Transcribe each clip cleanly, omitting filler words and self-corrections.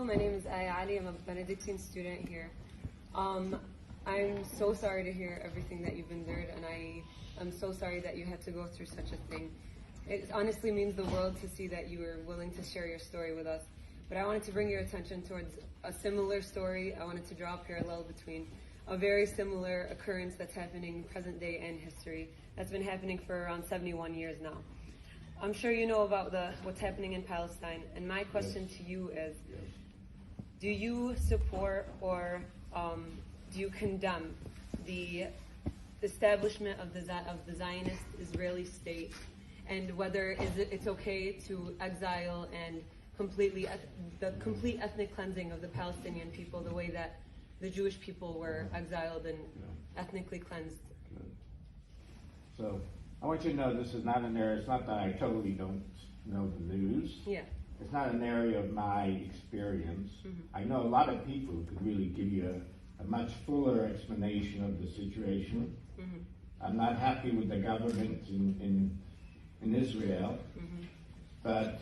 My name is Ali. I'm a Benedictine student here. I'm so sorry to hear everything that you've endured, and I'm so sorry that you had to go through such a thing. It honestly means the world to see that you were willing to share your story with us. But I wanted to bring your attention towards a similar story. I wanted to draw a parallel between a very similar occurrence that's happening present day and history that's been happening for around 71 years now. I'm sure you know about what's happening in Palestine, and my question to you is, do you support or do you condemn the establishment of the Zionist Israeli state, and whether it's okay to exile and the complete ethnic cleansing of the Palestinian people the way that the Jewish people were exiled and ethnically cleansed? So I want you to know this is not an area, it's not that I totally don't know the news. Yeah. It's not an area of my experience. Mm-hmm. I know a lot of people who could really give you a much fuller explanation of the situation. Mm-hmm. I'm not happy with the government in Israel, mm-hmm. but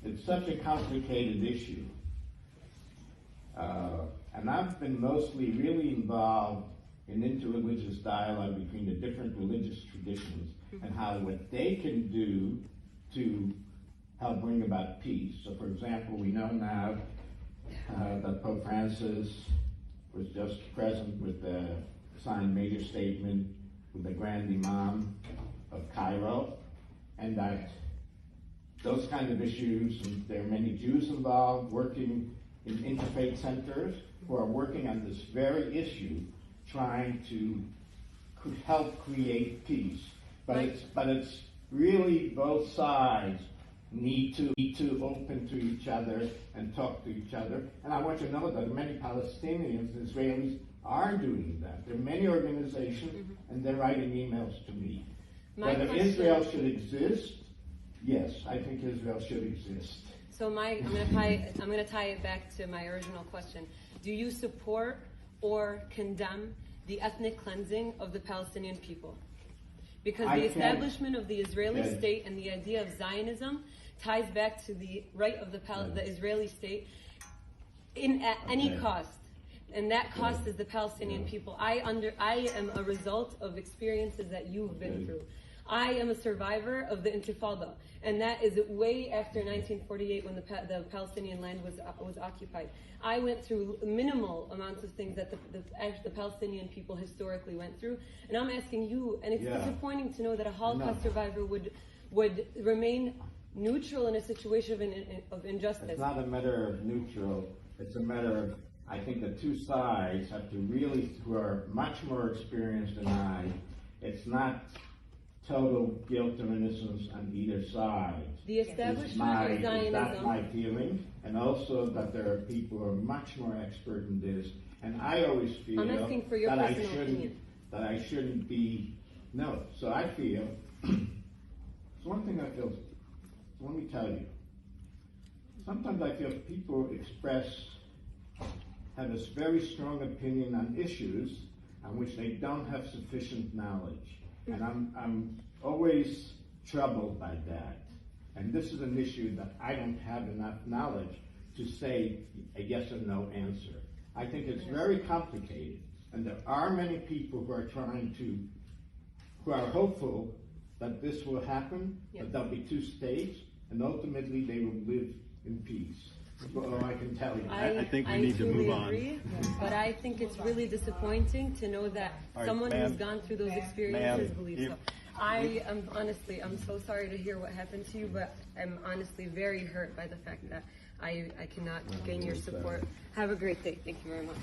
it's such a complicated issue. And I've been mostly really involved in interreligious dialogue between the different religious traditions, mm-hmm. and how what they can do to help bring about peace. So, for example, we know now that Pope Francis was just present with the signed major statement with the Grand Imam of Cairo, and that those kind of issues, and there are many Jews involved working in interfaith centers who are working on this very issue, trying to help create peace. But it's really both sides need to open to each other and talk to each other. And I want you to know that many Palestinians and Israelis are doing that. There are many organizations, mm-hmm. and they're writing emails to me. Whether Israel should exist, yes, I think Israel should exist. So I'm going to tie it back to my original question. Do you support or condemn the ethnic cleansing of the Palestinian people? Because the establishment of the Israeli state and the idea of Zionism ties back to the right of the Israeli state at any cost. And that cost is the Palestinian people. I am a result of experiences that you've been through. I am a survivor of the Intifada, and that is way after 1948 when the Palestinian land was occupied. I went through minimal amounts of things that the Palestinian people historically went through, and I'm asking you, and it's disappointing to know that a Holocaust survivor would remain neutral in a situation of injustice. It's not a matter of neutral, it's a matter of, I think the two sides have to really, who are much more experienced than I, it's not total guilt or innocence on either side. The establishment of Zionism. That's my feeling, and also that there are people who are much more expert in this. And I always feel I'm asking for your personal opinion. That I shouldn't be. No, so I feel. It's one thing I feel. Let me tell you. Sometimes I feel people have this very strong opinion on issues on which they don't have sufficient knowledge. And I'm always troubled by that. And this is an issue that I don't have enough knowledge to say a yes or no answer. I think it's very complicated. And there are many people who are hopeful that this will happen, that there'll be two states, and ultimately they will live in peace. That's all I can tell you. I think we need to move on. Agree, but I think it's really disappointing to know that someone who's gone through those experiences believes so. I'm so sorry to hear what happened to you, but I'm honestly very hurt by the fact that I cannot gain your support. Have a great day. Thank you very much.